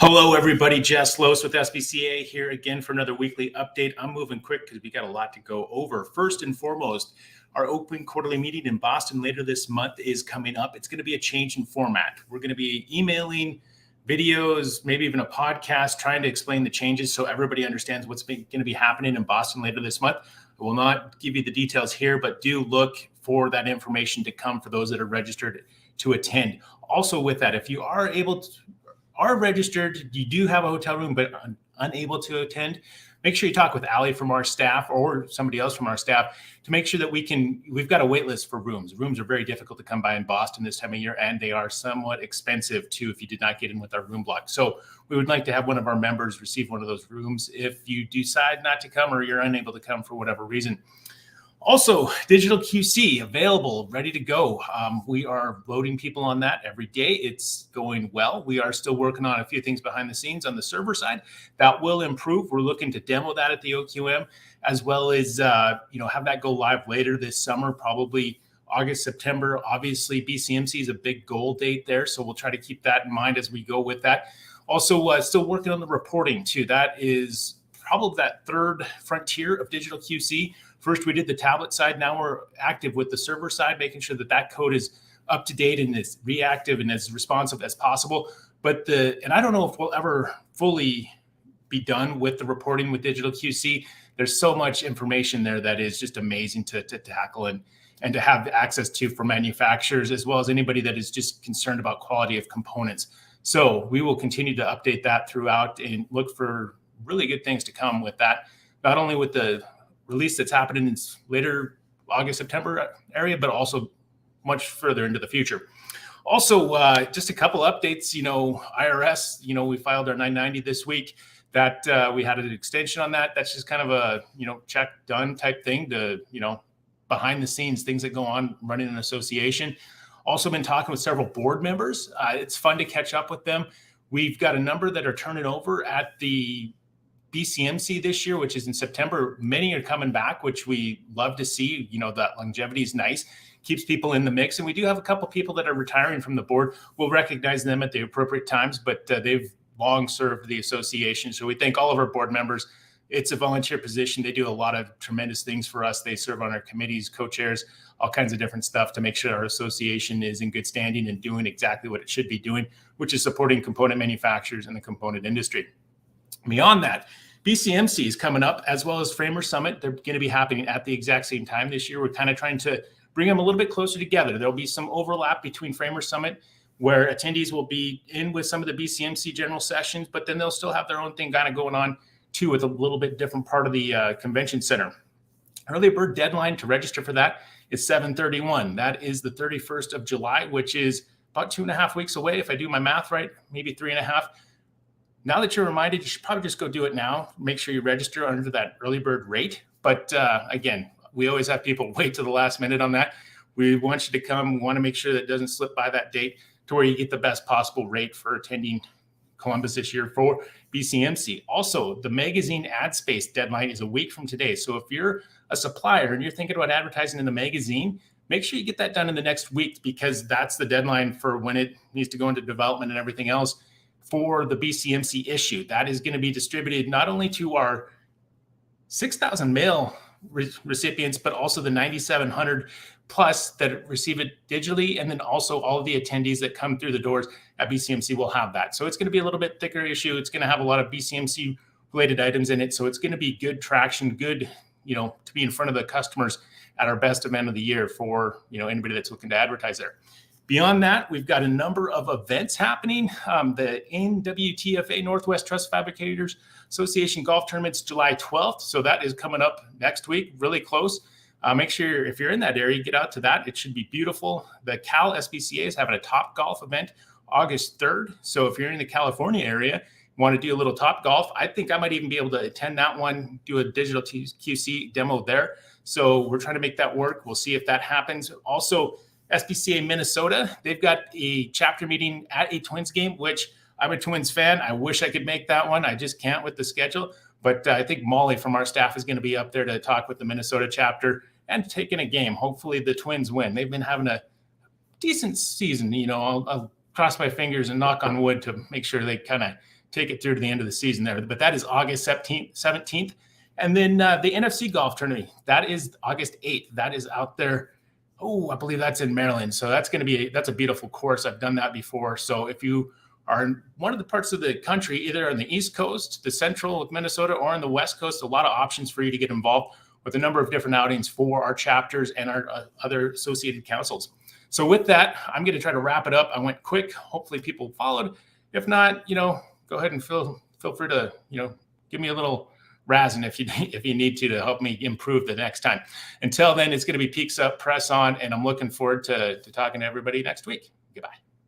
Hello, everybody. Jess Lose with SBCA here again for another weekly update. I'm moving quick because we got a lot to go over. First and foremost, our open quarterly meeting in Boston later this month is coming up. It's going to be a change in format. We're going to be emailing videos, maybe even a podcast, trying to explain the changes so everybody understands what's going to be happening in Boston later this month. I will not give you the details here, but do look for that information to come for those that are registered to attend. Also with that, if you are registered, you do have a hotel room, but unable to attend, make sure you talk with Allie from our staff or somebody else from our staff to make sure that we've got a wait list for rooms. Rooms are very difficult to come by in Boston this time of year, and they are somewhat expensive too if you did not get in with our room block. So we would like to have one of our members receive one of those rooms if you decide not to come or you're unable to come for whatever reason. Also, digital QC available, ready to go. We are loading people on that every day. It's going well. We are still working on a few things behind the scenes on the server side that will improve. We're looking to demo that at the OQM, as well as have that go live later this summer, probably August, September. Obviously, BCMC is a big goal date there, so we'll try to keep that in mind as we go with that. Also, still working on the reporting too. That is probably that third frontier of digital QC. First, we did the tablet side. Now we're active with the server side, making sure that that code is up to date and is reactive and as responsive as possible. And I don't know if we'll ever fully be done with the reporting with digital QC. There's so much information there that is just amazing to tackle and to have access to for manufacturers, as well as anybody that is just concerned about quality of components. So we will continue to update that throughout and look for really good things to come with that, not only with the release that's happening in later August, September area, but also much further into the future. Also, just a couple updates, IRS, we filed our 990 this week. That we had an extension on that. That's just kind of a, check done type thing to, behind the scenes, things that go on running an association. Also been talking with several board members. It's fun to catch up with them. We've got a number that are turning over at the BCMC this year, which is in September. Many are coming back, which we love to see. That longevity is nice, keeps people in the mix. And we do have a couple people that are retiring from the board. We'll recognize them at the appropriate times, but they've long served the association. So we thank all of our board members. It's a volunteer position. They do a lot of tremendous things for us. They serve on our committees, co-chairs, all kinds of different stuff to make sure our association is in good standing and doing exactly what it should be doing, which is supporting component manufacturers and the component industry. Beyond that, BCMC is coming up, as well as Framer Summit. They're going to be happening at the exact same time this year. We're kind of trying to bring them a little bit closer together. There'll be some overlap between Framer Summit, where attendees will be in with some of the BCMC general sessions, but then they'll still have their own thing kind of going on too, with a little bit different part of the convention center. Early bird deadline to register for that is 7/31. That is the 31st of July, which is about 2.5 weeks away. If I do my math right, maybe 3.5. Now that you're reminded, you should probably just go do it now. Make sure you register under that early bird rate. But again, we always have people wait to the last minute on that. We want you to come. We want to make sure that it doesn't slip by that date to where you get the best possible rate for attending Columbus this year for BCMC. Also, the magazine ad space deadline is a week from today. So if you're a supplier and you're thinking about advertising in the magazine, make sure you get that done in the next week, because that's the deadline for when it needs to go into development and everything else for the BCMC issue. That is going to be distributed not only to our 6,000 mail recipients, but also the 9,700 plus that receive it digitally. And then also all of the attendees that come through the doors at BCMC will have that. So it's going to be a little bit thicker issue. It's going to have a lot of BCMC related items in it. So it's going to be good traction, good, to be in front of the customers at our best event of the year for, anybody that's looking to advertise there. Beyond that, we've got a number of events happening. The NWTFA Northwest Truss Fabricators Association Golf Tournament's July 12th. So that is coming up next week, really close. Make sure if you're in that area, get out to that. It should be beautiful. The Cal SBCA is having a Top Golf event August 3rd. So if you're in the California area, want to do a little Top Golf, I think I might even be able to attend that one, do a digital QC demo there. So we're trying to make that work. We'll see if that happens. Also, SBCA Minnesota, they've got a chapter meeting at a Twins game, which I'm a Twins fan. I wish I could make that one. I just can't with the schedule. But I think Molly from our staff is going to be up there to talk with the Minnesota chapter and taking a game. Hopefully the Twins win. They've been having a decent season. I'll cross my fingers and knock on wood to make sure they kind of take it through to the end of the season there. But that is August 17th. And then the NFC golf tournament, that is August 8th. That is out there. Oh, I believe that's in Maryland. So that's going to be, that's a beautiful course. I've done that before. So if you are in one of the parts of the country, either on the East Coast, the central of Minnesota, or on the West Coast, a lot of options for you to get involved with a number of different outings for our chapters and our other associated councils. So with that, I'm going to try to wrap it up. I went quick. Hopefully people followed. If not, go ahead and feel free to, give me a little razzing if you need to help me improve the next time. Until then, it's going to be Peaks Up, Press On, and I'm looking forward to talking to everybody next week. Goodbye.